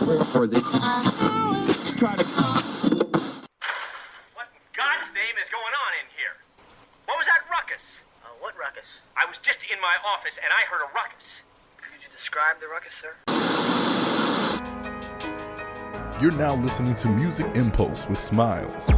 or they try to. What in God's name is going on in here? What was that ruckus? What ruckus? I was just in my office and I heard a ruckus. Could you describe the ruckus, sir? You're now listening to Music Impulse with Smilez.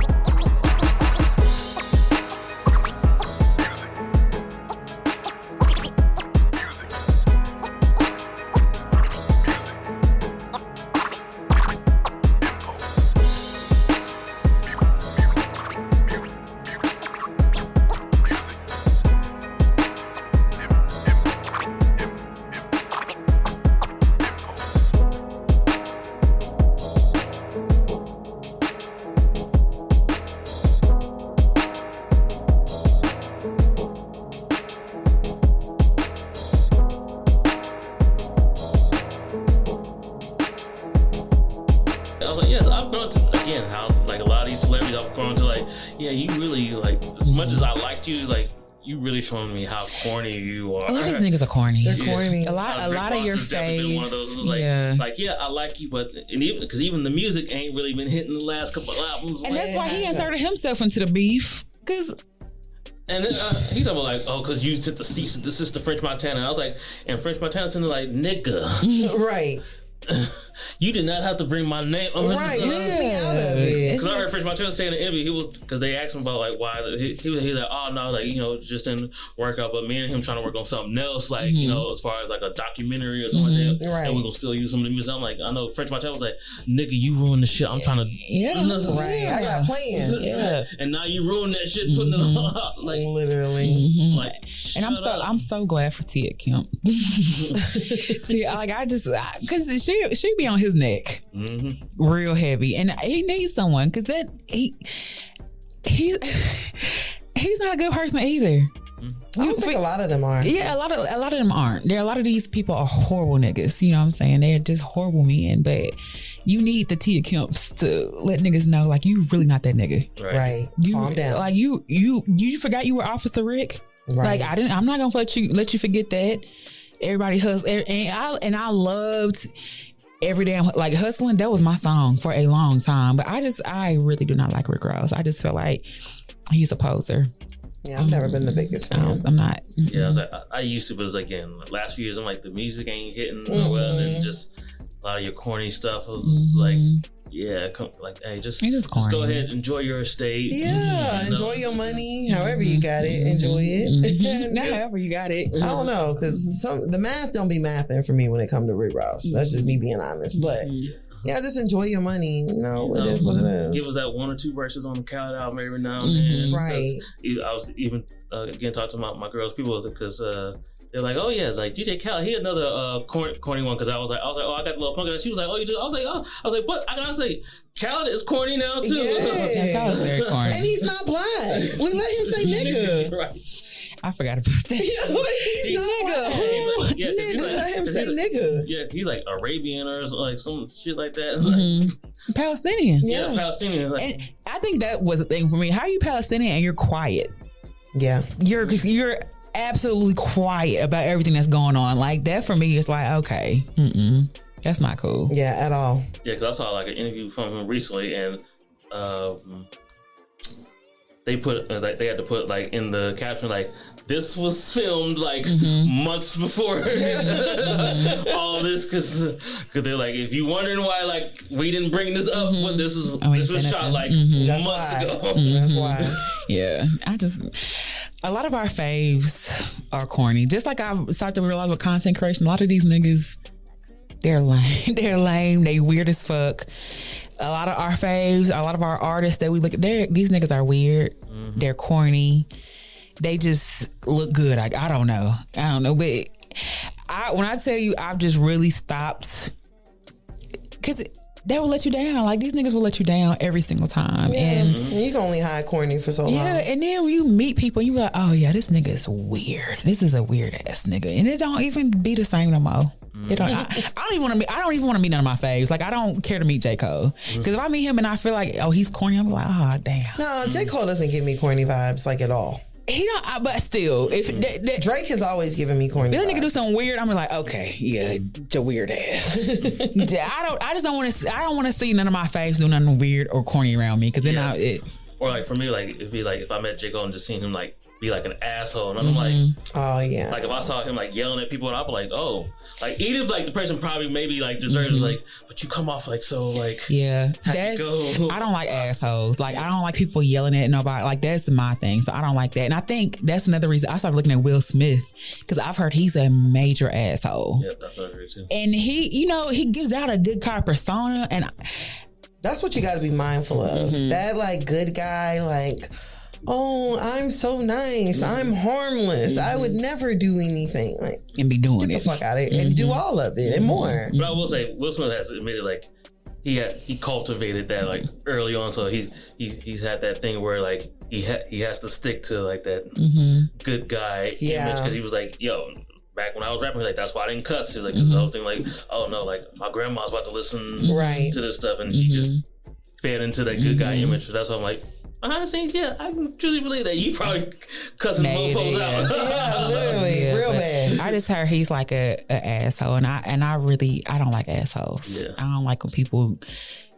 You really showing me how corny you are. A lot of these niggas are corny. They're corny. A lot of your faves. One of those was I like you, but even the music ain't really been hitting the last couple of albums. And that's why he inserted himself into the beef. And then he's talking about because you took the cease and desist to French Montana. I was like, and French Montana sounded like nigga. Right. You did not have to bring my name. Right, you didn't be out of it. Because I heard French Montana say in the interview, because they asked him about why he was like, oh no, just didn't work out. But me and him trying to work on something else, as far as like a documentary or something like that. Right. And we're gonna still use some of the music. I'm like, I know French Montana was like, nigga, you ruined the shit. I'm trying to. Yeah. Right. I got plans. Yeah. And now you ruined that shit, putting it on. Like literally. Mm-hmm. And I'm so glad for Tia Kemp. Because she be on his neck real heavy, and he needs someone because he's not a good person either. I think a lot of them are. Yeah, a lot of them aren't. A lot of these people are horrible niggas. You know what I'm saying? They're just horrible men. But you need the Tia Kemps to let niggas know, like, you really not that nigga. Right. Calm down. Like you forgot you were Officer Rick. Right. Like I'm not gonna let you forget that. Everybody hustles, and I loved every damn hustling. That was my song for a long time. But I really do not like Rick Ross. I just feel like he's a poser. Yeah, I've never been the biggest fan. I'm not. Yeah, I was like, I used to, but it's again, last few years, I'm like, the music ain't hitting well, and just a lot of your corny stuff was like, yeah, hey, just go ahead, enjoy your estate. Yeah, enjoy your money, however you got it, enjoy it. Not however you got it. I don't know, because the math don't be mathing for me when it comes to Rick Ross. That's just me being honest, but. Yeah, just enjoy your money. It is what it is. Give us that one or two verses on the Khaled album every now and then. Right. I was even again talking to my girls, people, because they're like, oh yeah, like DJ Khaled, he another corny one. Because I was like, oh, I got a little punk. And she was like, oh, you do? I was like, what? I was like, Khaled is corny now too. Yeah, Khaled's very corny. And he's not black. We let him say nigga. Right. I forgot about that. He's nigga. Nigga. Let him say nigga. Yeah, he's like Arabian or like some shit like that. Palestinian. Yeah, Palestinian. And I think that was a thing for me. How are you Palestinian and you're quiet? Yeah. You're absolutely quiet about everything that's going on. Like that for me is like, okay, that's not cool. Yeah, at all. Yeah, because I saw like an interview from him recently, and they had to put like in the caption like, this was filmed like months before all this, because they're like, if you wondering why like we didn't bring this up, but this was shot like months ago. That's why. Yeah, a lot of our faves are corny. Just like I've started to realize with content creation, a lot of these niggas, they're lame. They're lame. They weird as fuck. A lot of our faves, a lot of our artists that we look at, these niggas are weird. They're corny. They just look good. I don't know. But when I tell you, I've just really stopped, because they will let you down. Like, these niggas will let you down every single time. Yeah. And you can only hide corny for so long. Yeah, and then when you meet people, you be like, oh yeah, this nigga is weird. This is a weird ass nigga. And it don't even be the same no more. I don't even want to meet none of my faves. Like, I don't care to meet J. Cole. Because if I meet him and I feel like, oh, he's corny, I'm like, oh, damn. No, J. Cole doesn't give me corny vibes, like, at all. he don't. But still, if Drake has always given me corny. If that nigga vibes. do something weird, I'm like, okay, yeah, your weird ass. I just don't want to. I don't want to see none of my faves do nothing weird or corny around me, because then or like for me, like it'd be like if I met J. Cole and just seen him like be like an asshole, and I'm like, oh yeah, like if I saw him like yelling at people, and I'd be like, oh, like even if like the person probably maybe like deserves like, but you come off like so like I don't like assholes. Like I don't like people yelling at nobody. Like that's my thing. So I don't like that. And I think that's another reason I started looking at Will Smith, because I've heard he's a major asshole. Yeah, that's what I agree too. And he gives out a good kind of persona, and that's what you got to be mindful of. That like good guy, like, oh, I'm so nice, I'm harmless, I would never do anything, like, and be doing get it. the fuck out of it and do all of it and more. But I will say, Will Smith has admitted like he cultivated that like early on, so he's had that thing where like he has to stick to like that good guy image, because he was like, yo. Back when I was rapping, like that's why I didn't cuss. He was like, this whole thing, like, oh no, like my grandma's about to listen to this stuff, and he just fed into that good guy image. So that's why I'm like, behind the scenes, yeah, I can truly believe that you probably cussing mofos out. Yeah, literally, real bad. I just heard he's like a asshole, and I don't like assholes. Yeah. I don't like when people,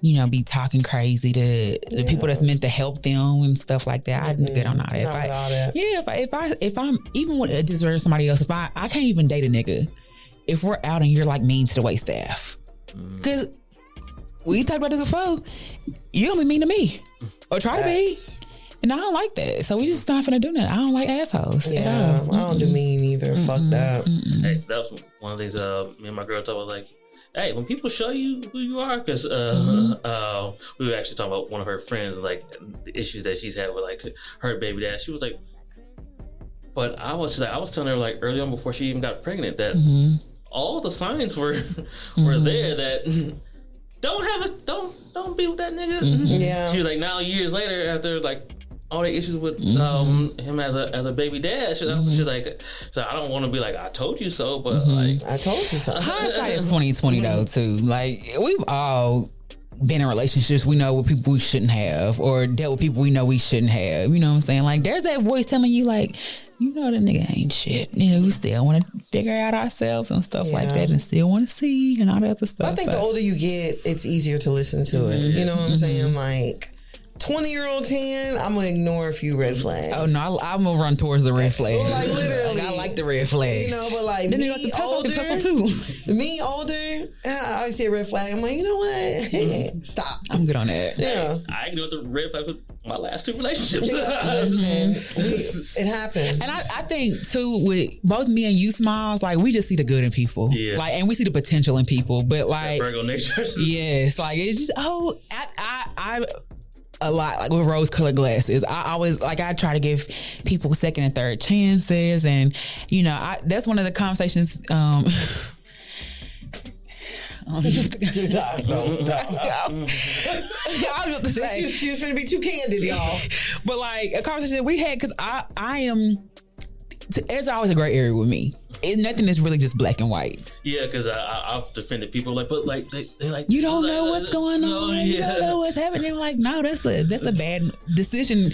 be talking crazy to the people that's meant to help them and stuff like that. I get on all that. If I'm even with a deserve somebody else, if I can't even date a nigga if we're out and you're like mean to the wait staff, because we talked about this before. You don't be mean to me or try to be. And I don't like that. So we just not finna do that. I don't like assholes. Yeah, I don't do mean either. Fuck that. Hey, that was one of the things me and my girl talked about, like, hey, when people show you who you are, because we were actually talking about one of her friends, like the issues that she's had with like her baby dad. She was like, but I was telling her like early on before she even got pregnant that all the signs were there that don't be with that nigga. Yeah. She was like, now years later, after like all the issues with him as a baby dad, she's like, I don't want to be like, I told you so, but like, I told you so. Hindsight is 2020 though too. Like we've all been in relationships we know with people we shouldn't have, or dealt with people we know we shouldn't have. You know what I'm saying? Like there's that voice telling you like, that nigga ain't shit. We still want to figure out ourselves and stuff like that, and still want to see and all that other stuff. I think the older you get, it's easier to listen to it. You know what I'm saying? Like 20-year-old 10, I'm gonna ignore a few red flags. Oh no, I'm gonna run towards the red flags. Like literally, I like the red flags. But like then me like the older, too. Me older, I see a red flag. I'm like, you know what? Stop. I'm good on that. Yeah, I ignored the red flags with my last 2 relationships. Listen, it happens. And I think too, with both me and you, Smiles, like we just see the good in people, like, and we see the potential in people. But like Virgo nature, yes, like it's just I a lot like with rose-colored glasses. I always like I try to give people second and third chances, and that's one of the conversations. I was about to say she was gonna be too candid, y'all. But like a conversation that we had, because I am. There's always a gray area with me. Nothing is really just black and white. Yeah, because I've defended people like, but like they like you don't know what's going on. You don't know what's happening. They're like, no, that's a bad decision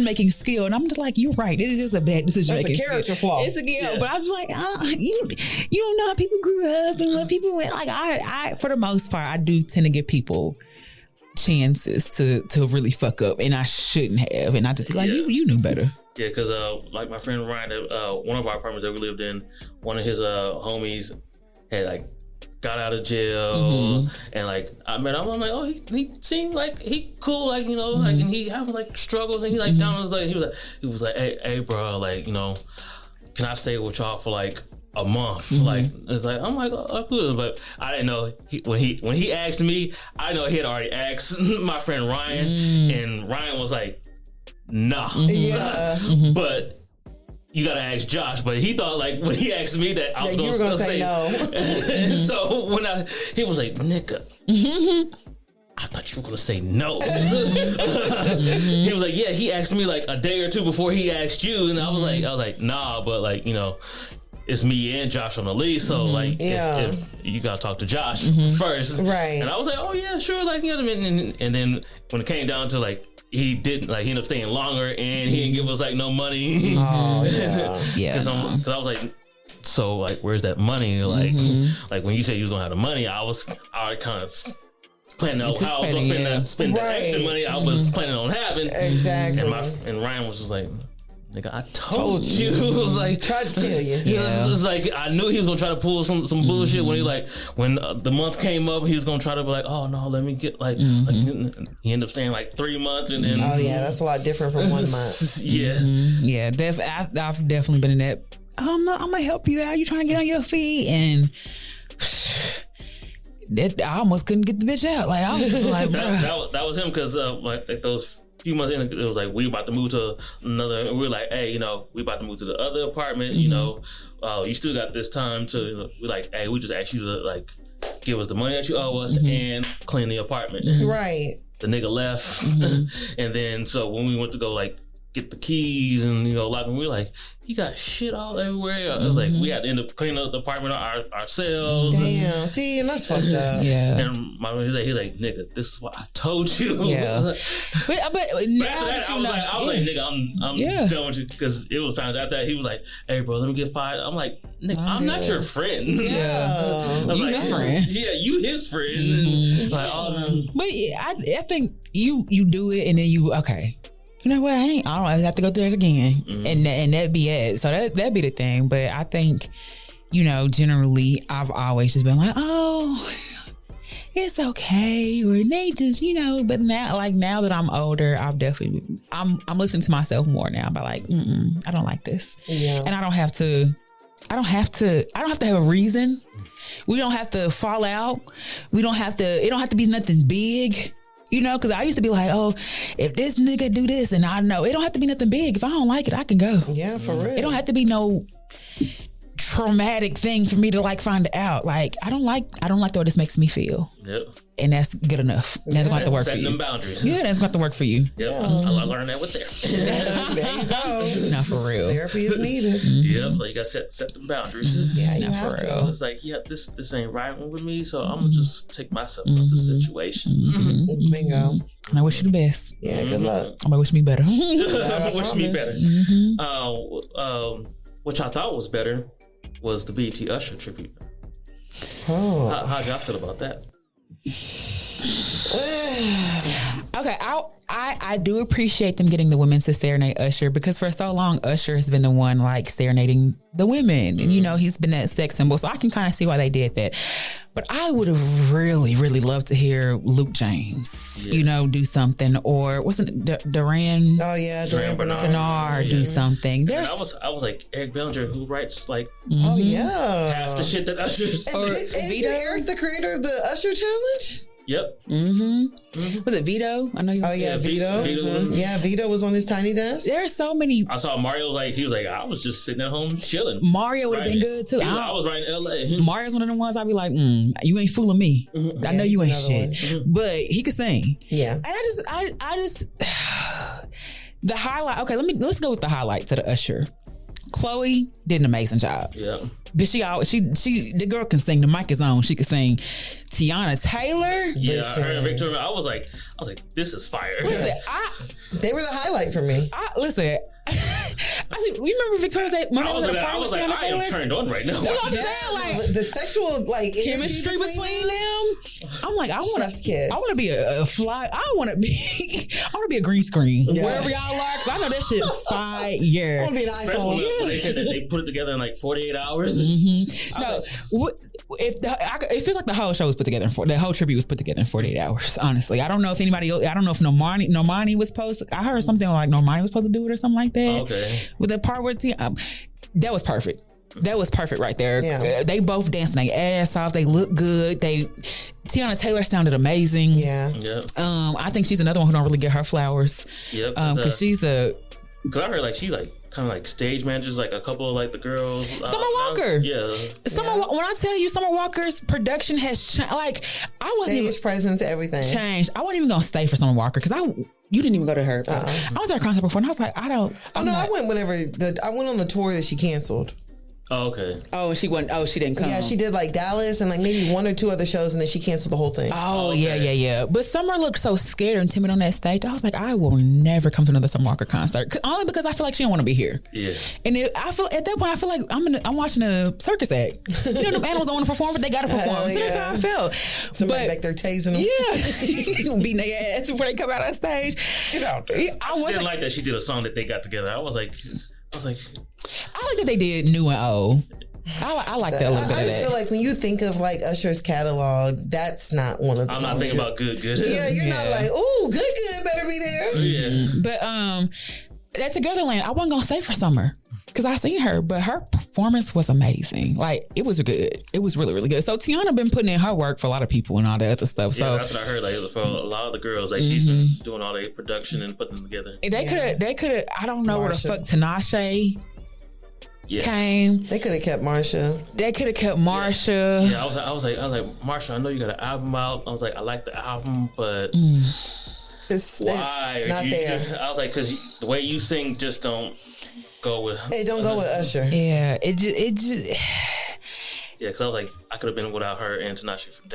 making skill. And I'm just like, you're right. It is a bad decision making skill. It's a character flaw. It's a but I'm just like, you don't know how people grew up and what people went. Like I for the most part, I do tend to give people chances to really fuck up, and I shouldn't have. And I just be like, you knew better. Yeah, because like my friend Ryan, one of our apartments that we lived in, one of his homies had like got out of jail, and like I met him. I'm like, oh, he seemed like he cool, like like, and he having like struggles, and he like down on his, like he was like, hey bro, like can I stay with y'all for like a month? Like it's like I'm like, oh, good, but I didn't know when he asked me, I know he had already asked my friend Ryan, and Ryan was like, nah. But you gotta ask Josh. But he thought like when he asked me that I was gonna say no. And so when he was like, nigga, I thought you were gonna say no. He was like, yeah, he asked me like a day or two before he asked you, and I was like, nah, but like it's me and Josh on the lead, so like if you gotta talk to Josh first, right? And I was like, oh yeah, sure, like and then when it came down to like he didn't like. He ended up staying longer, and he didn't give us like no money. Oh yeah. Yeah. Because I was like, so like, where's that money? Like, like when you said you was gonna have the money, I kind of planning on how I was gonna spend that extra money. I was planning on having Exactly. And Ryan was just like, nigga, I told you. It was like, tried to tell you. yeah. It was like I knew he was gonna try to pull some bullshit when the month came up, he was gonna try to be like, oh no, let me get like he ended up staying like 3 months and then Oh yeah, that's a lot different from 1 month. Yeah. Yeah, I've definitely been in that. I'm gonna help you out. You trying to get on your feet, and that I almost couldn't get the bitch out. Like I was just like, that was him because like those few months in, it was like we about to move to another. And we were like, hey, we about to move to the other apartment. You still got this time to. We're like, hey, we just asked you to like give us the money that you owe us and clean the apartment. Right. The nigga left, and then so when we went to go like get the keys and lock them, we were like, he got shit all everywhere. It was like we had to end up cleaning up the apartment ourselves. Damn. See, and that's fucked up. yeah. And my he's like, nigga, this is what I told you. Yeah. but But after that, I was like, nigga, I'm done with you. Because it was times after that, he was like, hey, bro, let me get fired. I'm like, nigga, I'm not your friend. Yeah. I was You like, his friend. Yeah, you his friend. And like, But I think you do it, and then you okay. You know what? I don't have to go through it again, and that be it. So that be the thing. But I think, generally, I've always just been like, oh, it's okay, or they just, But now that I'm older, I'm listening to myself more now. But like, I don't like this, and I don't have to have a reason. We don't have to fall out. We don't have to. It don't have to be nothing big. Because I used to be like, oh, if this nigga do this, and I know it don't have to be nothing big. If I don't like it, I can go. Yeah, for real. It don't have to be no traumatic thing for me to like find it out. Like I don't like the way this makes me feel. Yep. And that's good enough. That's going to have to work for you. Setting them boundaries. Yeah, that's going to have to work for you. Yep. I learned that with therapy. There you go. Not for real. Therapy is needed. Yep. Like you got to set them boundaries. Yeah, you Not have for to. real. It's like, this ain't right with me, so I'm gonna just take myself out the situation. Bingo. And I wish you the best. Yeah, good luck. I wish me better. Wish me promise. better. Which I thought was better was the BET Usher tribute. Oh. How'd y'all feel about that? Okay, I do appreciate them getting the women to serenade Usher, because for so long Usher has been the one like serenading the women, and he's been that sex symbol, so I can kind of see why they did that. But I would have really, really loved to hear Luke James, do something, or wasn't it Duran? Oh yeah, Duran Bernard. Do something. And I was like, Eric Bellinger, who writes like Oh yeah. half the shit that Usher's. Is Eric the creator of the Usher Challenge? Yep. Was it Vito? I know you. Oh yeah, Vito. Yeah, Vito was on his tiny desk. There are so many. I saw Mario he was like, I was just sitting at home chilling. Mario would have been good too. I was right in LA. Mario's one of the ones I'd be like, you ain't fooling me. I know you ain't shit, but he could sing. Yeah. And I just the highlight. Okay, let's go with the highlight to the Usher. Chloe did an amazing job. Yeah. But the girl can sing. The mic is on. She could sing. Tiana Taylor. Yeah, her and Victoria. I was like, this is fire. Listen, They were the highlight for me. listen. You remember Victoria's Day? I was like, I am turned on right now. That's what I'm saying, like The sexual chemistry between them. I'm like, I want Chef's kiss. I want to be a fly. I want to be a green screen wherever y'all are. Cause I know that shit fire. I want to be an Especially iPhone. when they said that they put it together in like 48 hours. No, it feels like the whole show was put together the whole tribute was put together in 48 hours. Honestly, I don't know if Normani was supposed to. I heard something like Normani was supposed to do it or something like that. Okay. With the part where that was perfect. That was perfect right there. Yeah. They both danced their ass off. They looked good. Tiana Taylor sounded amazing. Yeah. Yep. I think she's another one who don't really get her flowers. Yep. Because she's Because I heard like she like kind of like stage manages like a couple of like the girls. Summer Walker. Yeah. When I tell you Summer Walker's production has changed, like I wasn't Stage even presence, everything. changed. I wasn't even gonna stay for Summer Walker because you didn't even go to her. I went to her concert before and I was like, I I went whenever I went on the tour that she canceled. Oh, okay. Oh, she went. Oh, she didn't come. Yeah, she did like Dallas and like maybe 1 or 2 other shows, and then she canceled the whole thing. Oh, okay. yeah. But Summer looked so scared and timid on that stage. I was like, I will never come to another Summer Walker concert. Only because I feel like she don't want to be here. Yeah. And I feel at that point, I feel like I'm watching a circus act. You know, them animals don't want to perform, but they got to perform. So that's how I felt. Somebody back there tasing them. Yeah. Beating their ass before they come out on stage. Get out there. Yeah, I didn't like that she did a song that they got together. I was like, I like that they did new and old. I like that a little bit I of just that. feel like when you think of like Usher's catalog, that's not one of the I'm songs. not thinking about good. Yeah, you're not like, ooh, good better be there. Yeah. But that Togetherland, I wasn't gonna say for Summer because I seen her, but her performance was amazing. Like it was good. It was really, really good. So Tiana been putting in her work for a lot of people and all that other stuff. Yeah, So that's what I heard. Like for a lot of the girls, like she's been doing all the production and putting them together. they could have. I don't know where the fuck Tinashe came. They could have kept Marsha. They could have kept Marsha. Yeah, I was like, Marsha, I know you got an album out. I was like, I like the album, but It's why? not there. I was like, because the way you sing just don't go with. Hey, don't go with Usher. Yeah, it just. Yeah, because I was like, I could have been without her and Tinashe for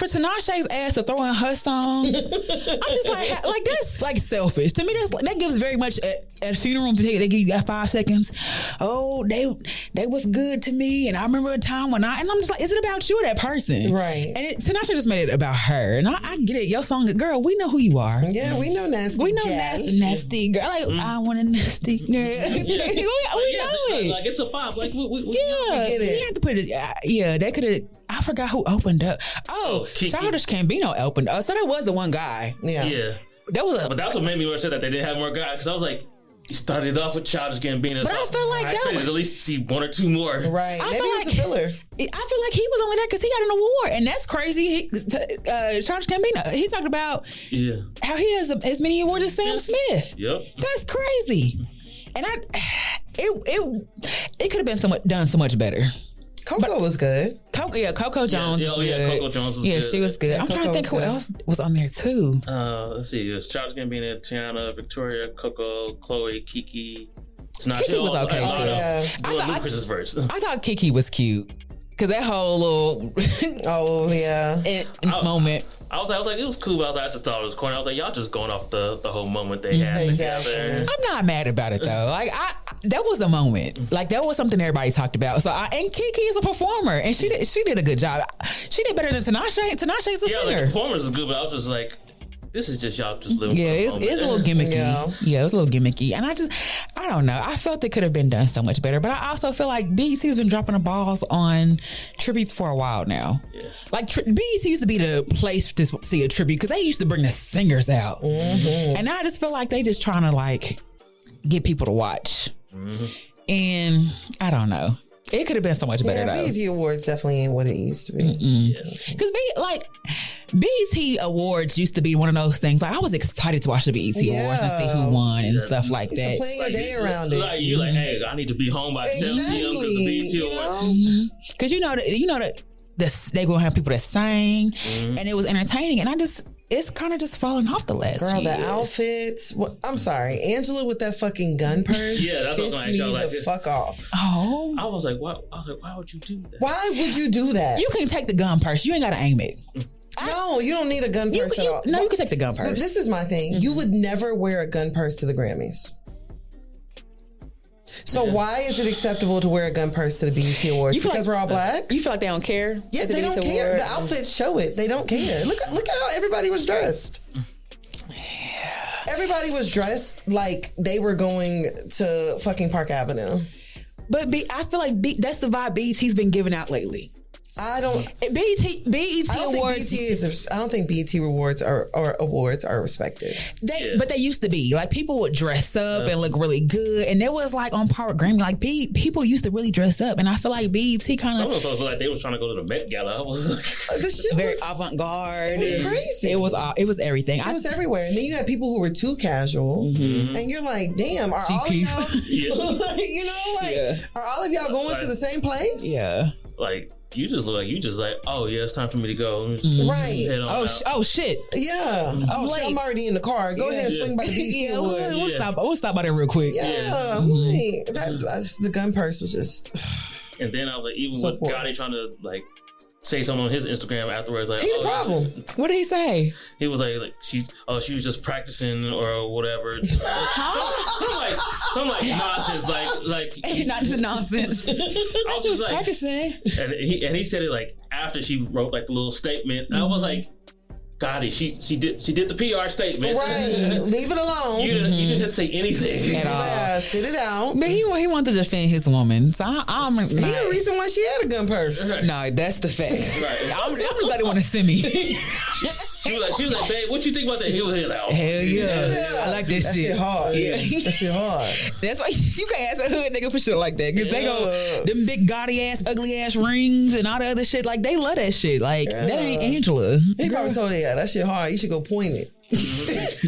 Tinashe's ass to throw in her song. I'm just like that's like selfish to me. That gives very much at a funeral. They give you 5 seconds. Oh, they was good to me, and I remember a time when and I'm just like, is it about you or that person? Right. And Tinashe just made it about her, and I get it. Your song, girl, we know who you are. Yeah, we know nasty. We know gal. nasty girl. Like I want a nasty girl. we know it. Like it's a pop. Like we Yeah, get it. we have to put it. Yeah, they could have. I forgot who opened up. Oh, Kiki. Childish Gambino opened up. So that was the one guy. Yeah. That was. But that's what made me want to say that they didn't have more guys, because I was like, you started off with Childish Gambino. But I feel like I that expected was- at least see 1 or 2 more. Right. I Maybe feel it was a filler. I feel like he was only there because he got an award, and that's crazy. Childish Gambino. He talked about how he has as many awards as Sam Smith. Yep. That's crazy. And it could have been done so much better. Coco was good. Coco Jones. Yeah, was good. Coco Jones was good. Yeah, she was good. Yeah, I'm trying to Coco think who was good. else was on there too. Let's see. It was Childish Gambino, Tiana, Victoria, Coco, Chloe, Kiki, Tinashe. Kiki was okay, too. Yeah. Doing I thought- Lucas's verse. I thought Kiki was cute because that whole little Oh, yeah. moment. I was like, it was cool, but I just thought it was corny. I was like, y'all just going off the whole moment they had Exactly. together. I'm not mad about it though. Like that was a moment. Like that was something everybody talked about. So and Kiki is a performer, and she did a good job. She did better than Tinashe. Tinashe's a Yeah, like, singer. the performance is good, but I was just like, this is just y'all just living. Yeah, for the it's a moment. little gimmicky. Yeah. It was a little gimmicky. And I don't know. I felt it could have been done so much better. But I also feel like BET's been dropping the balls on tributes for a while now. Yeah. Like BET used to be the place to see a tribute because they used to bring the singers out. Mm-hmm. And I just feel like they just trying to like get people to watch. Mm-hmm. And I don't know. It could have been so much better Yeah, though. BET Awards definitely ain't what it used to be. Because BET Awards used to be one of those things. Like I was excited to watch the BET Awards and see who won and stuff like Used to that. plan your day you- around it. Like you, like, hey, I need to be home by 7 p.m. to the BET you Awards. know? Because you know that they gonna have people that sang and it was entertaining, and it's kind of just falling off the last Girl, few the years. outfits. Well, I'm sorry, Angela with that fucking gun purse. Yeah, that's what I was pissed gonna me ask y'all, like, the fuck off. Oh, I was like, why would you do that? Why would you do that? you can take the gun purse. You ain't gotta aim it. No, you don't need a gun purse at all. No, you can take the gun purse. This is my thing. You would never wear a gun purse to the Grammys. So why is it acceptable to wear a gun purse to the BET Awards? You feel Because like- we're all black? You feel like they don't care? Yeah, at the they don't BET care. Awards? The outfits show it. They don't care. Look at how everybody was dressed. Everybody was dressed like they were going to fucking Park Avenue. But I feel like that's the vibe BET's been giving out lately. I don't. BET I don't Awards. think BET is. I don't think BET rewards or awards are respected. But they used to be like people would dress up and look really good, and it was like on par with Grammy. Like people used to really dress up, and I feel like BET kind Some of of those looked like they was trying to go to the Met Gala. I was like, The shit very was, avant garde. it was crazy. It was everything. It was everywhere, and then you had people who were too casual, and you're like, "Damn, are all of y'all?" yeah. you know, like, are all of y'all going to the same place? yeah. Like you just look like oh yeah, it's time for me to go. Right. Head on out. Oh shit. Yeah. Oh shit, I'm already in the car. Go ahead and swing by the BT Yeah, Awards. we'll stop by there real quick. Yeah, I'm like, that's the gun purse was just. And then I was like, even So with poor. Gotti trying to like say something on his Instagram afterwards, like, He the problem. What did he say? He was like she was just practicing or whatever. some like nonsense, like Not just nonsense. I was just like, practicing. and he said it like after she wrote like the little statement. And I was like, Gotti, she did the PR statement. Right. Leave it alone. You didn't have to say anything At all. Yeah, sit it out. But he wanted to defend his woman. So I'm He the reason why she had a gun purse. no, that's the fact. Right. I'm just glad they want to send me. She was like, babe, what you think about that? He was like, oh. Hell yeah. I like that That shit. shit hard. Yeah. That shit hard. That's why you can't ask a hood nigga for shit like that. Cause they go, them big gaudy ass, ugly ass rings and all the other shit. Like they love that shit. Like that ain't Angela. He probably told her, yeah, that shit hard. You should go point it.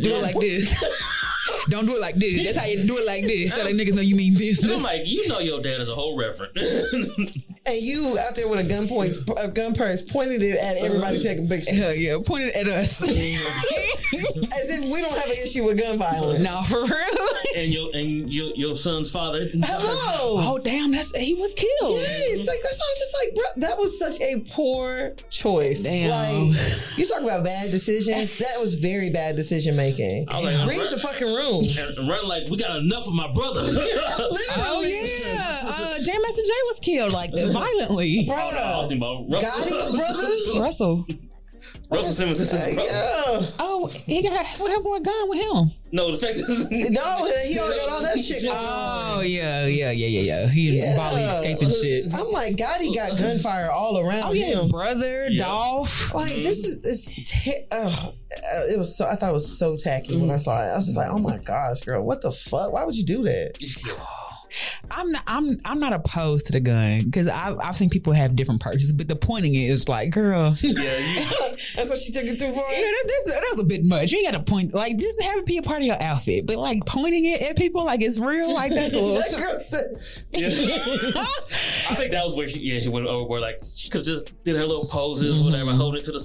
Do it like this. Don't do it like this. That's how you do it like this. So that niggas know you mean business. I'm like, you know your dad is a whole reverend. And you out there with a gun purse pointed it at everybody taking pictures. Hell yeah, pointed at us. As if we don't have an issue with gun violence. No, for real. and your son's father. Hello. Oh damn, he was killed. Yes, like that's why I'm just like, bro, that was such a poor choice. Damn. Like, you talk about bad decisions. That was very bad decision making. I was like, Read the fucking room. and run like we got enough of my brother. Oh yeah, J Master J was killed like violently. Bro, Talking about Gotti's brother? Russell. Russell Simmons is his brother. Yeah. Oh, he got what happened with a gun with him? No, the fact is, No, he already got all that shit going on. Oh yeah. He in Bali escaping shit. I'm like, Gotti got gunfire all around Oh yeah, his him. brother, Yeah. Dolph. Like it was so. I thought it was so tacky when I saw it. I was just like, oh my gosh, girl, what the fuck? Why would you do that? I'm not opposed to the gun because I've seen people have different purposes, but the pointing is like, girl, yeah, That's what she took it too far. yeah, that's a bit much. You ain't got to point like just have it be a part of your outfit, but like pointing it at people like it's real, like that's a little. That girl said, I think that was where she went overboard. Like she could just did her little poses, whatever, hold it to the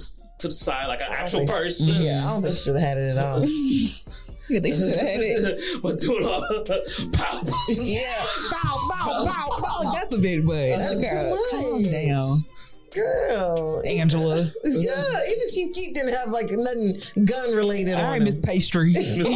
side like an actual purse. yeah, I don't think she should have had it at all. Yeah, they should have had it. But doing all pow. Yeah, Bow. That's a bit much. That's Girl, too much. calm down, girl. Angela. Yeah, even Chief Keef didn't have like nothing gun related All on right, him. Miss Pastry. You're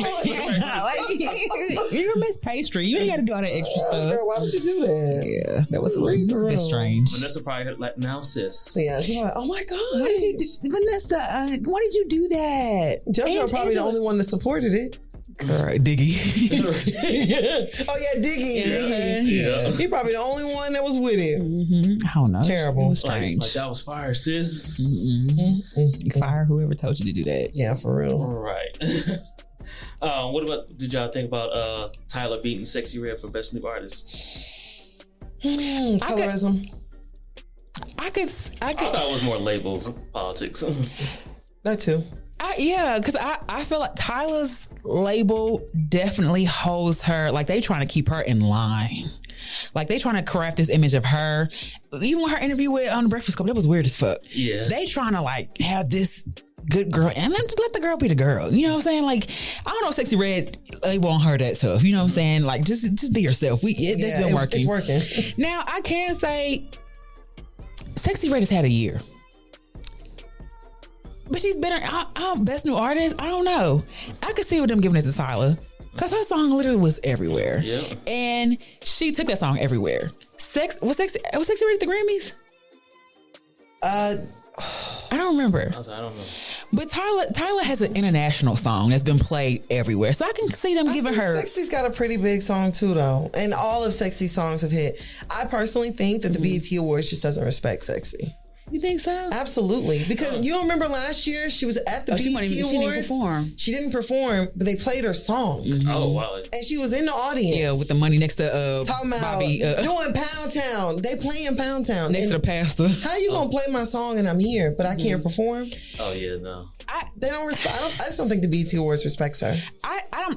Miss Pastry. You ain't got to do all that extra Oh, stuff. girl, why would you do that? Yeah, that was a bit strange. Vanessa probably had like, now sis. Yeah, she's like, oh my god. Why did you do, Vanessa? Why did you do that? JoJo probably the only one that supported it. All right, Diggy. Oh yeah, Diggy. Yeah. He probably the only one that was with it. I don't know. Terrible. It was Like strange. that was fire, sis. Fire whoever told you to do that. Yeah, for real. Right. What about? Did y'all think about Tyler beating Sexyy Red for Best New Artist? Colorism. I could. I thought it was more labels politics. That too. Because I feel like Tyler's label definitely holds her, like they trying to keep her in line. Like they trying to craft this image of her. Even her interview with on the Breakfast Club, that was weird as fuck. Yeah. They trying to like have this good girl and then just let the girl be the girl. You know what I'm saying? Like, I don't know if Sexyy Red label on her that tough. You know what I'm saying? Like just be yourself. That's been working. It's working. Now I can say Sexyy Red has had a year. But she's been Best New Artist. I don't know. I could see with them giving it to Tyler. Because her song literally was everywhere. Yeah. And she took that song everywhere. Was Sexyy Red at the Grammys? I don't remember. I don't know. But Tyler has an international song that's been played everywhere. So I can see them giving her. Sexy's got a pretty big song too, though. And all of Sexy's songs have hit. I personally think that the BET Awards just doesn't respect Sexy. You think so? Absolutely. Because you don't remember last year, she was at the BET Awards. She didn't perform. She didn't perform, but they played her song. Oh wow. And she was in the audience. Yeah, with the money next to Talking about Bobby. doing Pound Town. They playing Pound Town. Next to the pastor. How you gonna play my song and I'm here, but I can't perform? Oh yeah, no. They don't respect. I just don't think the BET Awards respects her.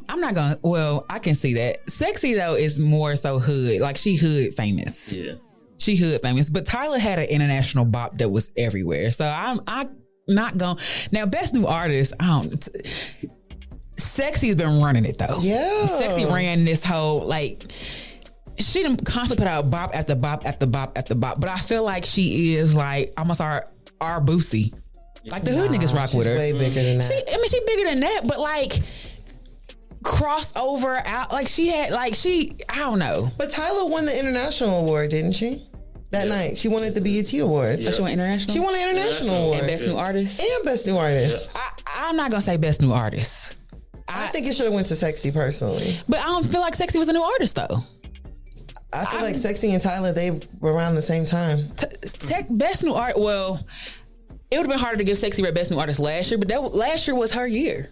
I'm not gonna. Well, I can see that. Sexy though is more so hood. Like she hood famous. Yeah. She hood famous, but Tyler had an international bop that was everywhere. So I'm not going. Now, best new artist, Sexy's been running it though. Yeah. Sexyy ran this whole like. She done constantly put out bop after bop after bop after bop, but I feel like she is like almost our Boosie. Like the hood niggas rock with her. Way bigger than that. She bigger than that, but like crossover out. Like she had I don't know. But Tyler won the international award, didn't she? That night, she won at the BET Awards. So she won international. She won the international award And best new artist. and best new artist. I'm not gonna say best new artist. I think it should have went to Sexy personally. But I don't feel like Sexy was a new artist though. I feel like Sexy and Tyler, they were around the same time. Best new art. Well, it would have been harder to give Sexyy Red best new artist last year, but last year was her year.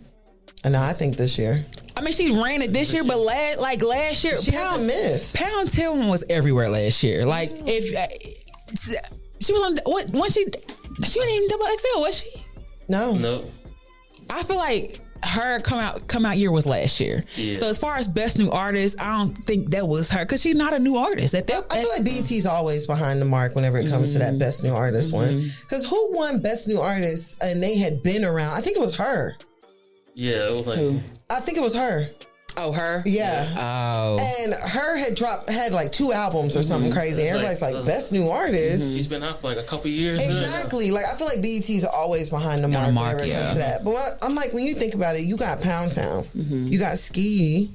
No, I think this year. I mean, she ran it this year, but last year, She hasn't missed. Pound Town was everywhere last year. Like if she was on when she wasn't even double XL, was she? No. I feel like her come out year was last year. Yeah. So as far as best new artist, I don't think that was her because she's not a new artist. I feel like BET's always behind the mark whenever it comes to that best new artist one. Because who won best new artist and they had been around? I think it was her. Yeah, it was like. I think it was her. Oh, her? Yeah. Oh. And her had like 2 albums or something crazy. And everybody's like, best new artist. He's been out for like a couple years. Exactly. Like, I feel like BET's always behind the mark whenever it comes to that. But I'm like, when you think about it, you got Pound Town. You got Ski.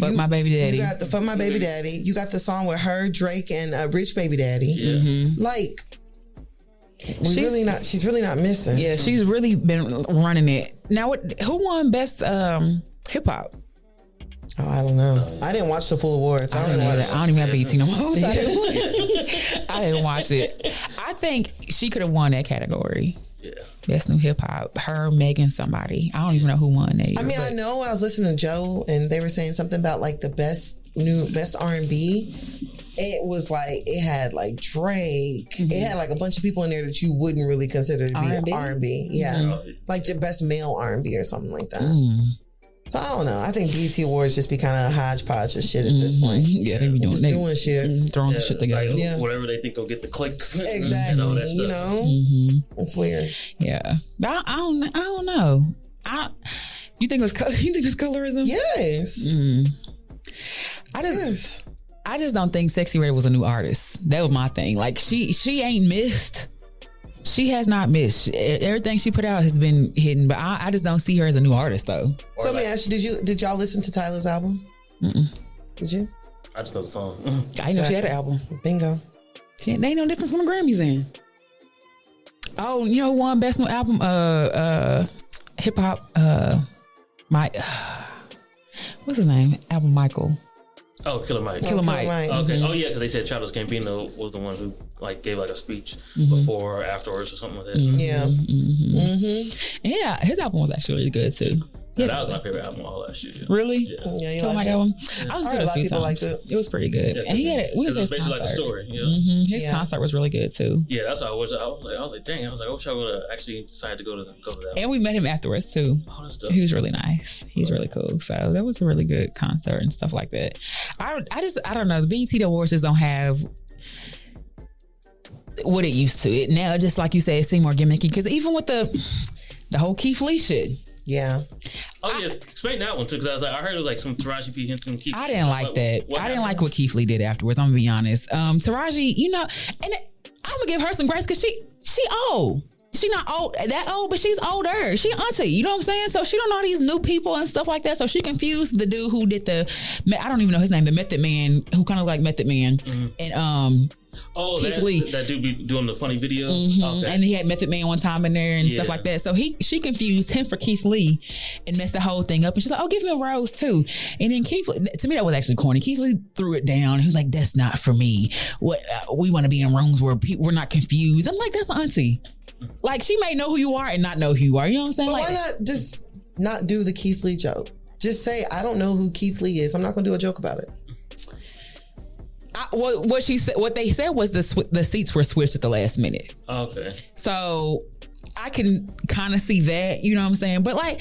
Fuck My Baby Daddy. You got the Fuck My Baby Daddy. You got the song with her, Drake, and Rich Baby Daddy. Yeah. Like, she's really not missing. Yeah, she's really been running it. Now, who won best hip hop? Oh, I don't know. I didn't watch the full awards. I don't even have BET no more. I didn't watch it. I think she could have won that category. Yeah. Best new hip hop. Her, Megan, somebody. I don't even know who won that. I mean, I know I was listening to Joe and they were saying something about like the best R&B. It was like, it had like Drake. It had like a bunch of people in there that you wouldn't really consider to be R&B. Yeah. Like your best male R&B or something like that. So I don't know. I think BET Awards just be kind of hodgepodge of shit at this point. Yeah, they be doing shit. Throwing shit together. Like, whatever they think will get the clicks. Exactly. And all that stuff. You know? It's weird. Yeah. But I don't know. You think it's colorism? Yes. I just don't think Sexyy Red was a new artist. That was my thing. Like she ain't missed. She has not missed. Everything she put out has been hidden, but I just don't see her as a new artist though. So let me ask you, did y'all listen to Tyler's album? Did you? I just know the song. I didn't know she had an album. Bingo. They ain't no different from the Grammys then. Oh, you know one best new album? Hip hop. What's his name? Album Michael. Oh, Killer Mike. Killer Mike. Okay. Oh yeah, because they said Childish Gambino was the one who like gave like a speech before or afterwards or something like that. Yeah. Yeah, his album was actually really good too. Yeah, that was my favorite album all last year. Really? Yeah. You Killer like Mike it? album. Yeah. I listened to it a few times. Liked it. It was pretty good. Yeah, And he had it. We was it's his basically concert. like a story. You know? His concert was really good too. Yeah, that's how I was. I was like, dang. I was like, I wish I would have actually decided to go to that. And we met him afterwards too. Oh, that's dope. He was really nice. He's really cool. So that was a really good concert and stuff like that. I don't know. The BET Awards just don't have what it used to. It now, just like you said, it seemed more gimmicky because even with the whole Keith Lee shit. Yeah. Oh yeah, explain that one too, because I was like, I heard it was like some Taraji P. Henson. I didn't like that. I didn't like what Keith Lee did afterwards. I'm gonna be honest. Taraji, you know, and I'm gonna give her some grace because she old. She not old that old, but she's older. She auntie, you know what I'm saying? So she don't know these new people and stuff like that. So she confused the dude who did I don't even know his name, the Method Man, who kind of like Method Man, and Keith Lee. That dude be doing the funny videos. Okay. And he had Method Man one time in there and stuff like that. So she confused him for Keith Lee and messed the whole thing up. And she's like, oh, give him a rose too. And then Keith Lee, to me, that was actually corny. Keith Lee threw it down. He was like, that's not for me. What we want to be in rooms where we're not confused. I'm like, that's auntie. Like, she may know who you are and not know who you are. You know what I'm saying? But like, why not just not do the Keith Lee joke? Just say, I don't know who Keith Lee is. I'm not going to do a joke about it. What they said was the seats were switched at the last minute. Okay. So I can kind of see that, you know what I'm saying? But like,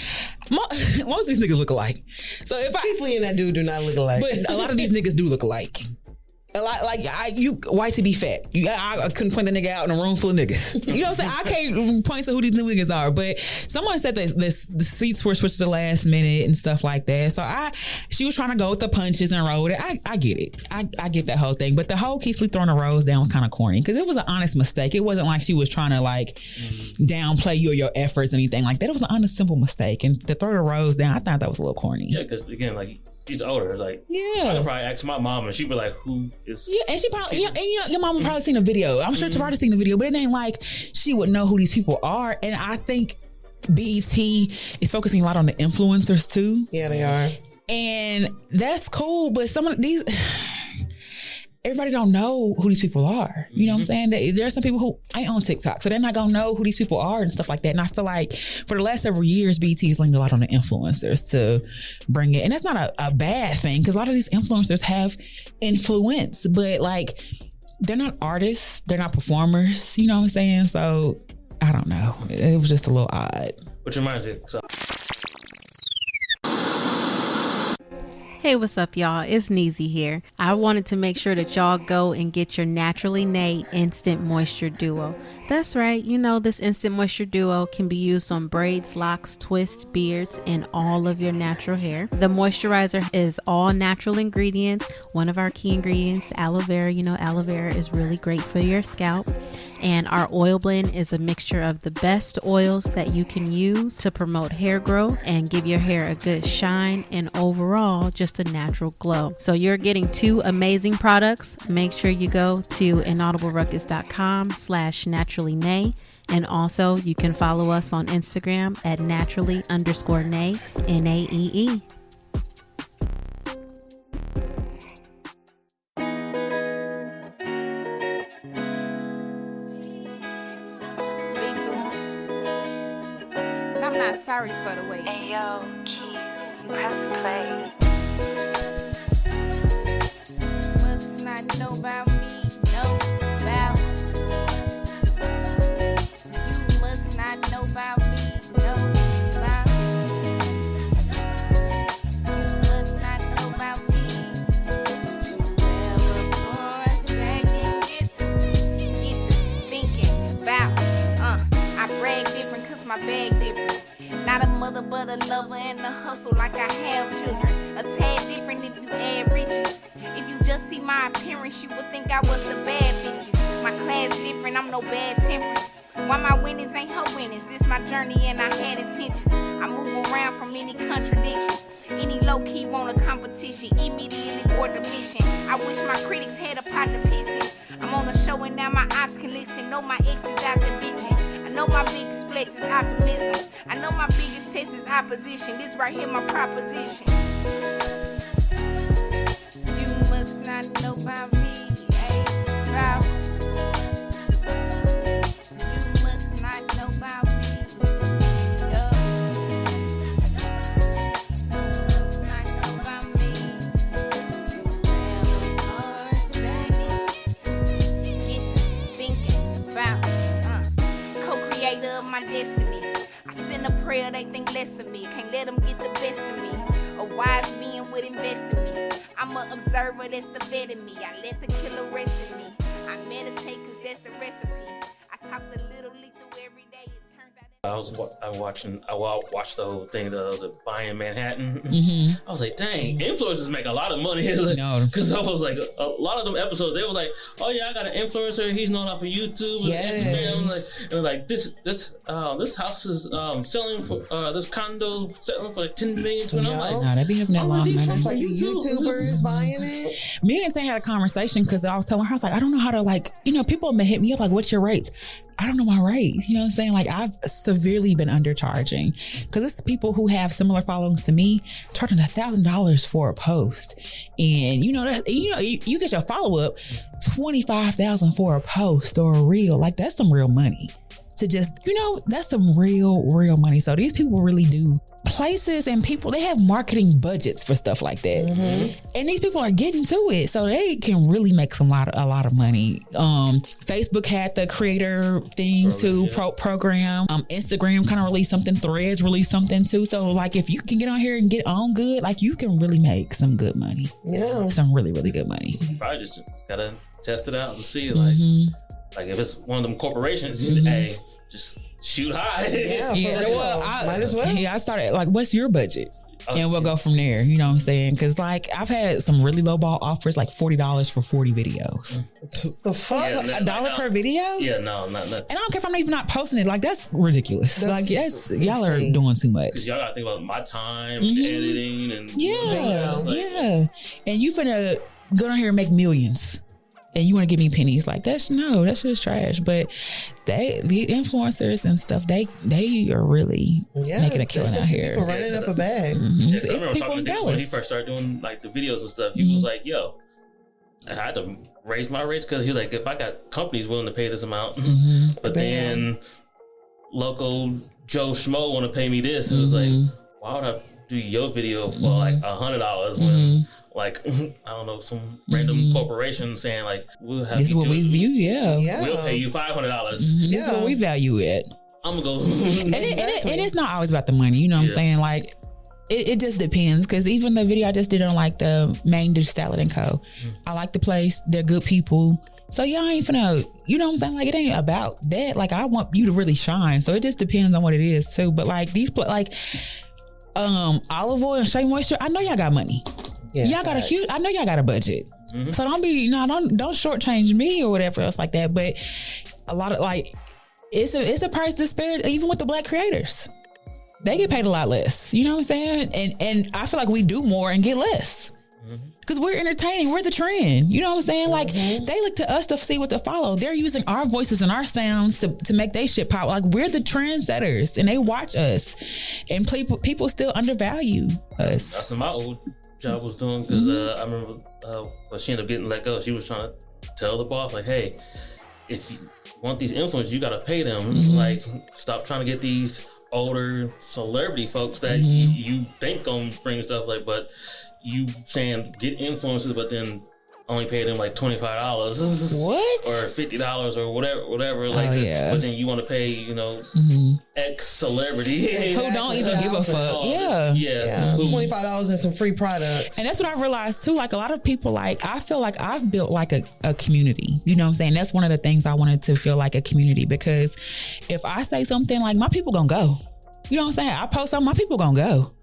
most of these niggas look alike. So if Keith Lee and that dude do not look alike. But a lot of these niggas do look alike. A lot, like you white to be fat. I couldn't point the nigga out in a room full of niggas. You know what I'm saying? I can't point to who these niggas are. But someone said that the seats were switched to the last minute and stuff like that. So she was trying to go with the punches and roll it. I get it. I get that whole thing. But the whole Keith Lee throwing the rose down was kind of corny because it was an honest mistake. It wasn't like she was trying to like downplay you or your efforts or anything like that. It was an honest, simple mistake. And to throw the rose down, I thought that was a little corny. Yeah, because again, like. She's older, like I could probably ask my mom, and she'd be like, "Who is?" Yeah, and she probably, and your mom probably seen a video. I'm sure Tavard's seen the video, but it ain't like she would know who these people are. And I think BET is focusing a lot on the influencers too. Yeah, they are, and that's cool. But some of these, everybody don't know who these people are. You know what I'm saying? There are some people who ain't on TikTok, so they're not gonna know who these people are and stuff like that. And I feel like for the last several years, BET has leaned a lot on the influencers to bring it. And that's not a bad thing because a lot of these influencers have influence, but like they're not artists, they're not performers. You know what I'm saying? So I don't know. It was just a little odd. Which reminds me, so Hey, what's up, y'all? It's Neezy here. I wanted to make sure that y'all go and get your Naturally Nay Instant Moisture Duo. That's right, you know this Instant Moisture Duo can be used on braids, locks, twists, beards, and all of your natural hair. The moisturizer is all natural ingredients. One of our key ingredients, aloe vera. You know aloe vera is really great for your scalp. And our oil blend is a mixture of the best oils that you can use to promote hair growth and give your hair a good shine and overall just a natural glow. So you're getting two amazing products. Make sure you go to inaudibleruckus.com/naturallynay. And also you can follow us on Instagram at naturally_nay, NAEE. I'm not sorry for the wait. Ayo, keys, press play. Must not know about me, know about. You must not know about me, know about. You must not know about me. Too well before I second get to thinking about. I brag different 'cause my bag different. Not a mother, but a lover and a hustle like I have children. A tad different if you add riches. If you just see my appearance, you would think I was the bad bitches. My class different, I'm no bad temperance. Why my winnings ain't her winnings? This my journey and I had intentions. I move around from any contradictions. Any low-key want a competition, immediately board the mission. I wish my critics had a pot to piss in. I'm on a show and now my ops can listen. Know my ex is out the bitching. I know my biggest flex is optimism. I know my biggest test is opposition. This right here my proposition. You must not know about me, about. You must not know about me. My destiny. I send a prayer, they think less of me. Can't let them get the best of me. A wise being would invest in me. I'm an observer, that's the vet in me. I let the killer rest in me. I meditate cause that's the recipe. I talk to little lethal every day. It turns out I watched the whole thing that was buying Manhattan. I was like, dang, influencers make a lot of money. Because I was like, a lot of them episodes, they were like, oh yeah, I got an influencer. He's known off of YouTube. Yes. And like this house is selling for this condo selling for like $10 million. And I'm like, no, they be having that long money. It's like the YouTubers buying it. Me and Tay had a conversation because I was telling her, I was like, I don't know how to people may hit me up like, what's your rates? I don't know my rates. You know what I'm saying? Like I've severely been undercharging because it's people who have similar followings to me charging $1,000 for a post. And you get your follow up $25,000 for a post or a reel. Like that's some real money to just, that's some real money. So these people really do places and people, they have marketing budgets for stuff like that. And these people are getting to it. So they can really make a lot of money. Facebook had the creator thing program. Instagram kind of released something. Threads released something too. So like if you can get on here and get on good, like you can really make some good money. Yeah. Some really, really good money. Probably just gotta test it out and see like if it's one of them corporations, hey, just shoot high. Might as well. Yeah, I started like, what's your budget? And we'll go from there. You know what I'm saying? Because like I've had some really low ball offers, like $40 for 40 videos. The fuck? Yeah, $1 per video? Yeah, no, not. And I don't care if I'm even not posting it. Like that's ridiculous. That's y'all are doing too much. Because y'all gotta think about my time, editing, and yeah. And you finna go down here and make millions. And you want to give me pennies? Like that's just trash. But the influencers and stuff, they are really making a killing out here. People running up a bag. It's people in Dallas. When he first started doing like the videos and stuff, he was like, "Yo," I had to raise my rates because he was like, "If I got companies willing to pay this amount, but then local Joe Schmo want to pay me this," it was like, "Why would I do your video for like $100 when?" Like, I don't know, some random corporation saying like, we'll have this is what we view, we'll pay you $500. This is what we value it. I'm gonna go. And it's not always about the money, you know what I'm saying? Like, it just depends. Because even the video I just did on like the main dish salad and co. I like the place. They're good people. So y'all ain't finna, you know what I'm saying? Like, it ain't about that. Like, I want you to really shine. So it just depends on what it is too. But like olive oil and shea moisture, I know y'all got money. Yeah, y'all got I know y'all got a budget. So don't shortchange me or whatever else like that. But a lot of like, it's a price disparity even with the Black creators. They get paid a lot less. You know what I'm saying? And I feel like we do more and get less. Because we're entertaining, we're the trend. You know what I'm saying? Like they look to us to see what to follow. They're using our voices and our sounds to make their shit pop. Like we're the trendsetters and they watch us. And people still undervalue us. That's what my old job was doing because I remember when she ended up getting let go, she was trying to tell the boss like, hey, if you want these influencers, you got to pay them. Like stop trying to get these older celebrity folks that you think gonna bring stuff like, but you saying get influencers, but then only pay them like $25 what or $50 or whatever like but then you want to pay X celebrity who don't even give a fuck $25 and some free products. And that's what I realized too, like a lot of people, like I feel like I've built like a community, you know what I'm saying? That's one of the things I wanted to feel like a community, because if I say something, like my people gonna go, you know what I'm saying? I post something, my people gonna go.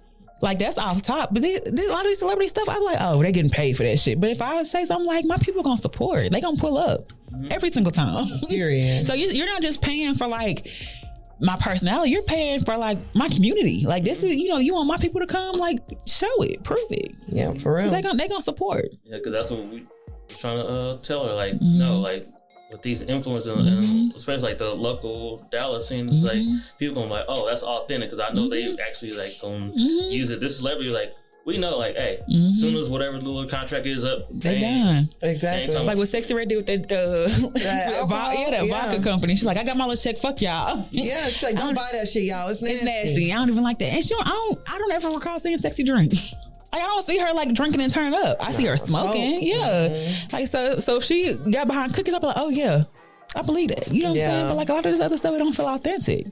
Like that's off top, but a lot of these celebrity stuff, I'm like, oh, they're getting paid for that shit. But if I would say something like, my people gonna support, they gonna pull up every single time. Period. So you're not just paying for like my personality, you're paying for like my community. Like this is, you want my people to come, like show it, prove it. Yeah, for real. They gonna support. Yeah, because that's what we was trying to tell her. Like, no, like with these influencers, and especially like the local Dallas scenes, like people gonna be like, oh, that's authentic, because I know they actually like gonna use it. This celebrity, like we know, like, hey, as soon as whatever little contract is up, they done. Exactly. Like what Sexyy Red did with that vodka company. She's like, I got my little check. Fuck y'all. Yeah, she's like, don't buy that shit, y'all. It's nasty. It's nasty. I don't even like that. And I don't ever recall seeing Sexy drink. Like I don't see her like drinking and turning up. I see her smoking. Yeah. Like so if she got behind cookies, I'll be like, oh yeah, I believe that. You know what I'm saying? But like a lot of this other stuff, it don't feel authentic.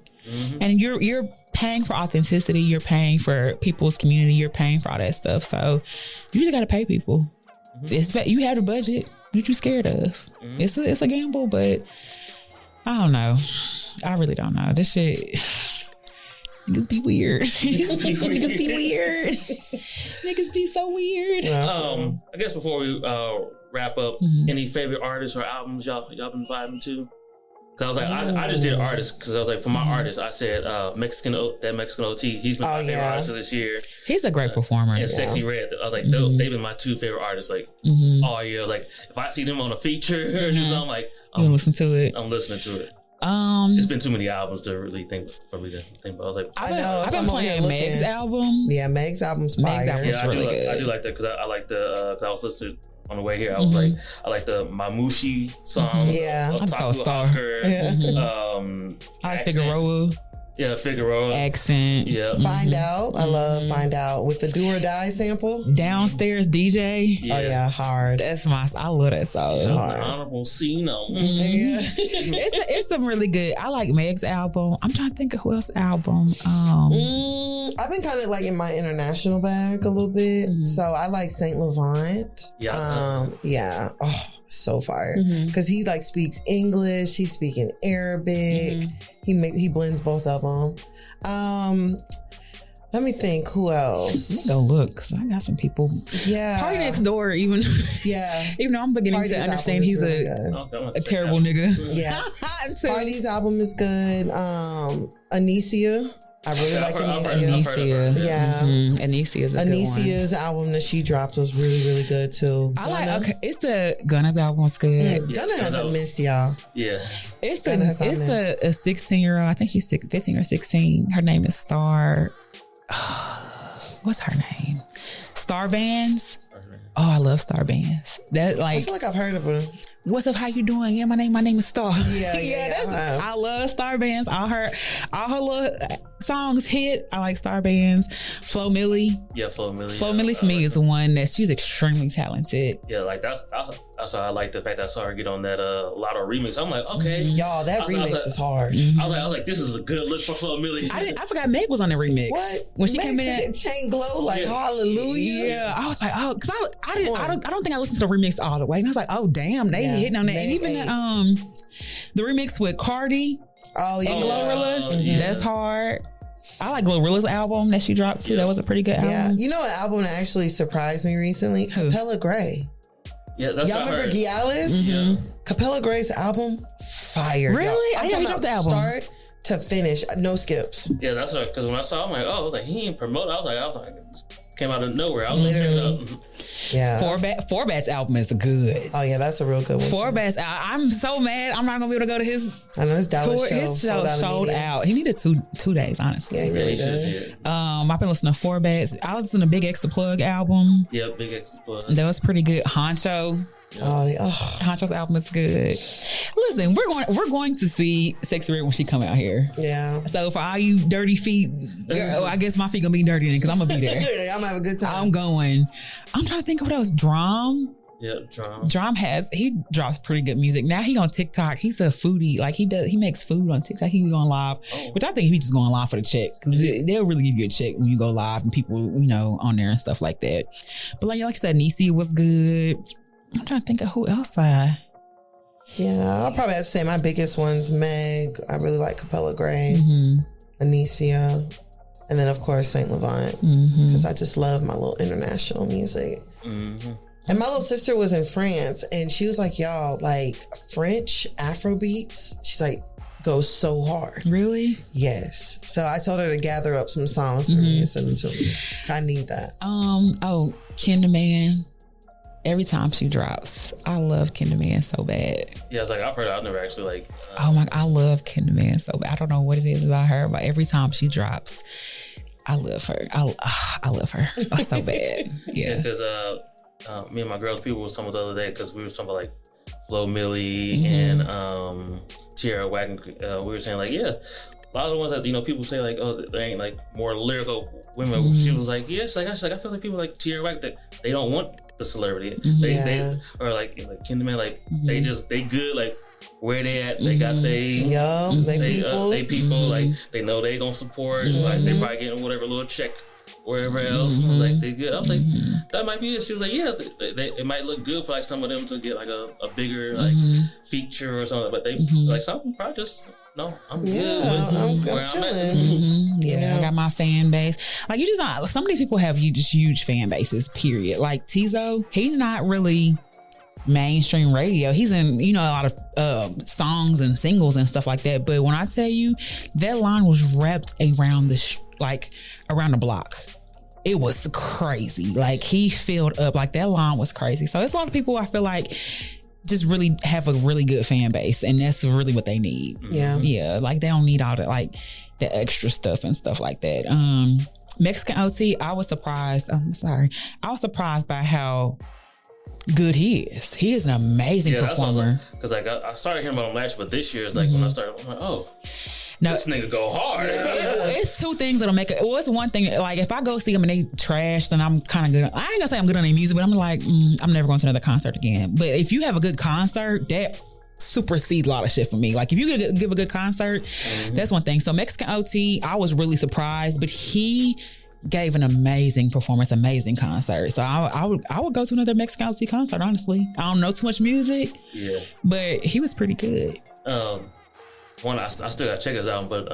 And you're paying for authenticity. You're paying for people's community. You're paying for all that stuff. So you just got to pay people. You have a budget. What you scared of? It's a gamble, but I don't know. I really don't know. This shit. Niggas be weird. Niggas be weird. Niggas be so weird. I guess before we wrap up, any favorite artists or albums y'all been vibing to? Because I was like, I just did artists because I was like, for my artist, I said Mexican OT. He's been my favorite artist of this year. He's a great performer. And Sexyy Red. I was like, they've been my two favorite artists like all year. Like if I see them on a feature or do something, like you listen to it. I'm listening to it. It's been too many albums to really think for me to think about. I was like, I've been playing Meg's album. Yeah, Meg's album's fire. I do like that because I like the. Cause I was listening on the way here. I was like, I like the Mamushi song. Yeah, I just call Star. I like Figueroa. Yeah, Figaro. accent. Yeah. Find Out. I love Find Out with the Do or Die sample. Downstairs DJ. Yeah. Oh yeah, hard. That's I love that song. The Honorable C-No. Yeah. It's some really good. I like Meg's album. I'm trying to think of who else's album. I've been kind of like in my international bag a little bit, so I like Saint Laurent. Yeah. Yeah. Oh, so fire because he like speaks English. He's speaking Arabic. He blends both of them. Let me think. Who else? Go look, 'cause I got some people. Yeah. Party Next Door. Even though I'm beginning Party's to understand album he's is really good. a terrible nigga. Yeah. Party's album is good. Anicia. I really like Anicia. Yeah. Anicia is a good one. Anicia's album that she dropped was really, really good too. I like. Okay, it's the Gunna's album was good. Gunna hasn't missed y'all. Yeah. It's a 16-year-old. I think she's 15 or 16. Her name is Star. What's her name? Star Bands. Oh, I love Star Bands. That I feel like I've heard of her. What's up? How you doing? Yeah, my name is Star. Yeah. I love Star Bands. All her little songs hit. I like Star Bands. Flo Milli. Yeah, Flo Milli. Flo Milli for me is the one that she's extremely talented. Yeah, like that's why I like the fact that I saw her get on that Latto remix. I'm like, okay, y'all, that remix is hard. I was like, this is a good look for Flo Milli. I forgot Meg was on the remix. What? When she came in, Chain Glow, like hallelujah. Yeah, I was like, oh, because I don't think I listened to the remix all the way, and I was like, oh damn, they hitting on that, and even the remix with Cardi. Oh yeah, GloRilla, that's hard. I like GloRilla's album that she dropped too. That was a pretty good album. Yeah, you know an album that actually surprised me recently? Who? Capella Gray. Yeah, that's y'all remember Gialis? Capella Gray's album, fire. Really? I didn't drop the album. Start to finish, no skips. Yeah, that's what. Because when I saw, I'm like, oh, I was like, he ain't promote. I was like, came out of nowhere. I was literally. Yeah. Forbat's album is good. Oh yeah, that's a real good one. Forbat's. I'm so mad. I'm not gonna be able to go to his. I know his Dallas tour. show. His show sold out. He needed two days, honestly. Yeah, he really did. I've been listening to Forbat's. I listened to Big X the Plug album. Yeah, Big X the Plug. That was pretty good. Honcho. Oh yeah. Honcho's album is good. Listen, we're going to see Sexyy Red when she come out here. Yeah. So for all you dirty feet, I guess my feet gonna be dirty then because I'm gonna be there. I'm gonna have a good time. I'm going. I'm trying to think of what else. Drum. Yeah, Drum. Drum he drops pretty good music. Now he on TikTok. He's a foodie. Like he makes food on TikTok. He be going live, which I think he just going live for the check because they'll really give you a check when you go live and people on there and stuff like that. But like you said, Nisi was good. I'm trying to think of who else Yeah, I'll probably have to say my biggest one's Meg. I really like Capella Gray, Anicia, and then of course Saint Laurent because I just love my little international music. And my little sister was in France and she was like, y'all, like French Afro beats, she's like, goes so hard. Really? Yes. So I told her to gather up some songs for me and send them to me. I need that. Kinder Man. Every time she drops, I love Kinder Man so bad. Yeah, it's like I've heard. I've never actually like. Oh my! I love Kinder Man so bad. I don't know what it is about her, but every time she drops, I love her. I love her so bad. Yeah. Because me and my girls, people were talking the other day because we were talking about like Flo Milli and Tierra Whack. We were saying like, yeah, a lot of the ones that people say like, oh, they ain't like more lyrical women. She was like, yeah, she's like, I feel like people like Tierra Whack that they don't want the celebrity. They or like Kinderman, like they good like where they at. They got they people like they know they gonna support. Like they probably getting whatever little check wherever else. Like they good. I was like, that might be it. She was like, yeah, it might look good for like some of them to get like a bigger like feature or something. But they like some probably just no. I'm good with where I'm at. Yeah, I got my fan base. Like you just not. Some of these people have just huge fan bases. Period. Like Tizo, he's not really mainstream radio. He's in a lot of songs and singles and stuff like that. But when I tell you that line was wrapped around around the block. It was crazy. Like he filled up. Like that line was crazy. So it's a lot of people I feel like just really have a really good fan base, and that's really what they need. Yeah. Like they don't need all the the extra stuff and stuff like that. Mexican OT, I was surprised. I was surprised by how good he is. He is an amazing performer. Because I started hearing about him last year, but this year is like when I started, I'm like, oh. No, this nigga go hard. it's two things that'll make it. Well, it's one thing. Like if I go see them and they trash, then I'm kind of good. I ain't gonna say I'm good on their music, but I'm like, I'm never going to another concert again. But if you have a good concert, that supersedes a lot of shit for me. Like if you give a good concert, that's one thing. So Mexican OT, I was really surprised, but he gave an amazing performance, amazing concert. So I would go to another Mexican OT concert. Honestly, I don't know too much music, but he was pretty good. One, I still gotta check his album, but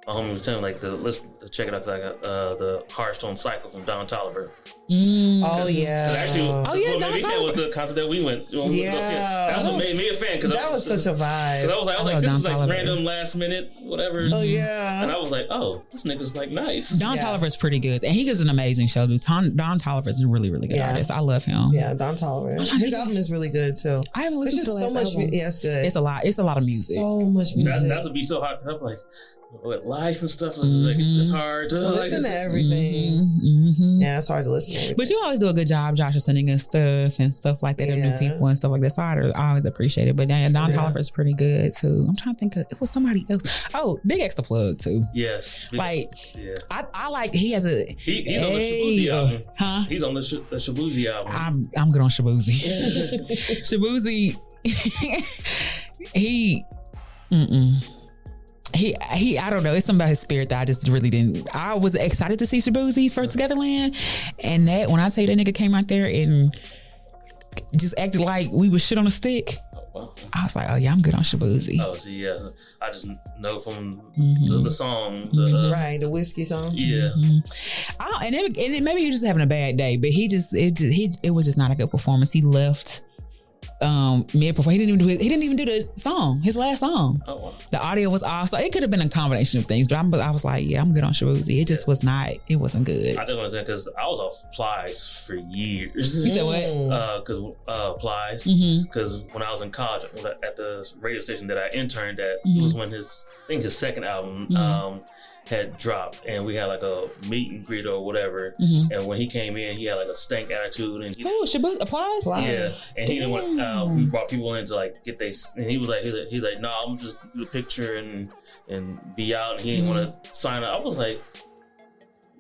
my homie was telling me like let's check it out, like the Hearthstone Cycle from Don Toliver. Oh yeah. Actually, Don that was the concert that we went. That's what made me a fan, because that was such a vibe. I was like, this is like random last minute whatever. Oh yeah. And I was like, oh, this nigga's like nice. Don Toliver's pretty good, and he gives an amazing show. Dude, Don Toliver is a really, really good artist. I love him. Yeah, Don Toliver. His album is really good too. I haven't listened to so much. Yeah, it's good. It's a lot. It's a lot of music. So much music. That would be so hard. I'm like, with life and stuff, it's hard to listen to everything. Yeah, it's hard to listen to everything. But you always do a good job, Josh, of sending us stuff and stuff like that, and new people and stuff like that. So I always appreciate it. But Don Toliver is pretty good too. I'm trying to think of, it was somebody else. Oh, Big X the Plug too. Yes. Like, I like, he has a... He's on the Shabuzi album. Huh? He's on the Shabuzi album. I'm good on Shabuzi. Shabuzi, he, I don't know. It's something about his spirit that I just really didn't. I was excited to see Shabuzi for Togetherland, and that when I say that nigga came out there and just acted like we was shit on a stick, I was like, oh yeah, I'm good on Shabuzi. Oh, see, yeah, I just know from the song, the whiskey song. Yeah, and maybe he was just having a bad day, but it was just not a good performance. He left mid performance. He didn't even do the song, his last song. Oh, wow. The audio was off, so it could have been a combination of things. But I was like, yeah, I'm good on Shabuzi. It just was not. It wasn't good. I didn't understand, because I was off Plies for years. You said what? Because Plies. Because when I was in college, at the radio station that I interned at, it was when his second album had dropped, and we had like a meet and greet or whatever. And when he came in, he had like a stank attitude, and Shabuzi applies. Yeah, and he didn't want. We brought people in to like get they, and he was like, no, I'm just do the picture and be out, and he didn't want to sign up. I was like,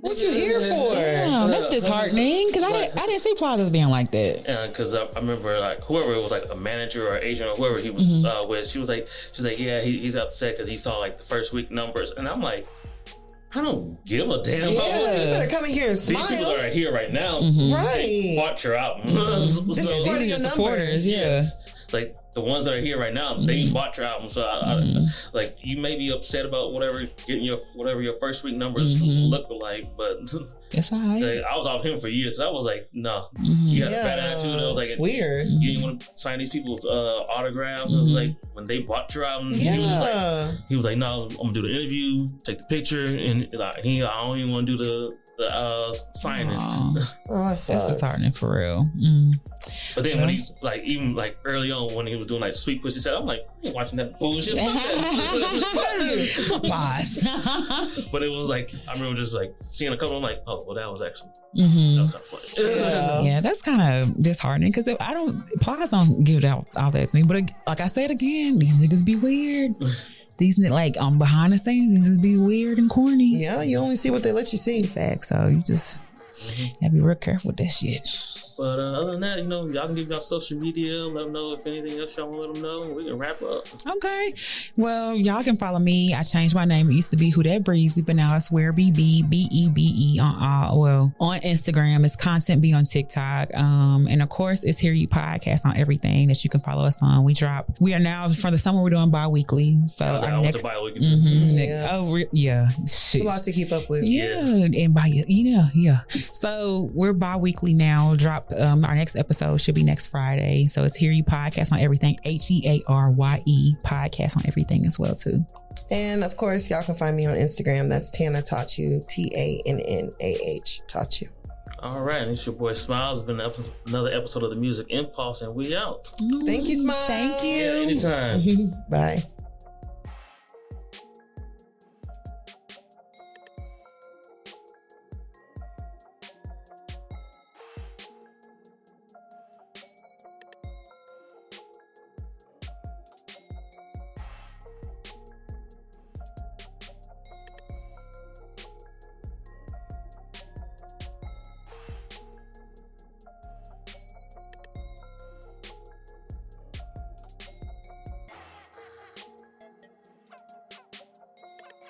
what you here for? Damn, that's disheartening, because I didn't see Plaza being like that. Because I remember like whoever it was, like a manager or agent or whoever he was with, she's like, yeah, he's upset because he saw like the first week numbers, and I'm like, I don't give a damn. You better come in here and smile. These people are here right now. Right. They bought your album. This is part of your numbers. Yeah. Like the ones that are here right now, they bought your album. So I like, you may be upset about getting your first week numbers look like, but that's all right. Like, I was off him for years. I was like, no, you got a bad attitude. I was like, it's weird. You didn't want to sign these people's autographs. It was like, when they bought your album, he was like, no, I'm gonna do the interview, take the picture, and like, I don't even want to do the signing. That's disheartening for real. But then when he like, even like early on when he was doing like Sweet Pussy Set, I'm like, I ain't watching that bullshit. But it was like, I remember just like seeing a couple. I'm like, oh, well, that was actually that was kind of funny. Yeah, that's kind of disheartening, because Plies don't give out all that to me. But like I said again, these niggas be weird. These like behind the scenes, these be weird and corny. Yeah, you only see what they let you see. Fact. So you just gotta be real careful with that shit. But other than that, y'all can give y'all social media, let them know if anything else y'all want to let them know, and we can wrap up. Okay. Well, y'all can follow me. I changed my name. It used to be Who That Breezy, but now I swear BBBEBE on all. Well, on Instagram, it's Content B on TikTok. And of course, it's Hear You Podcast on everything that you can follow us on. We are now, for the summer, we're doing bi-weekly. So our next bi-weekly. Shit. It's a lot to keep up with. Yeah. And so we're bi-weekly now. Our next episode should be next Friday. So it's Hear You Podcast on everything. HEARYE Podcast on everything as well too. And of course, y'all can find me on Instagram. That's Tana Taught You, TANNAH Taught You. All right, and it's your boy Smilez. It's been another episode of the Music Impulse, and we out. Thank you, Smilez. Thank you. Yeah, anytime. Bye.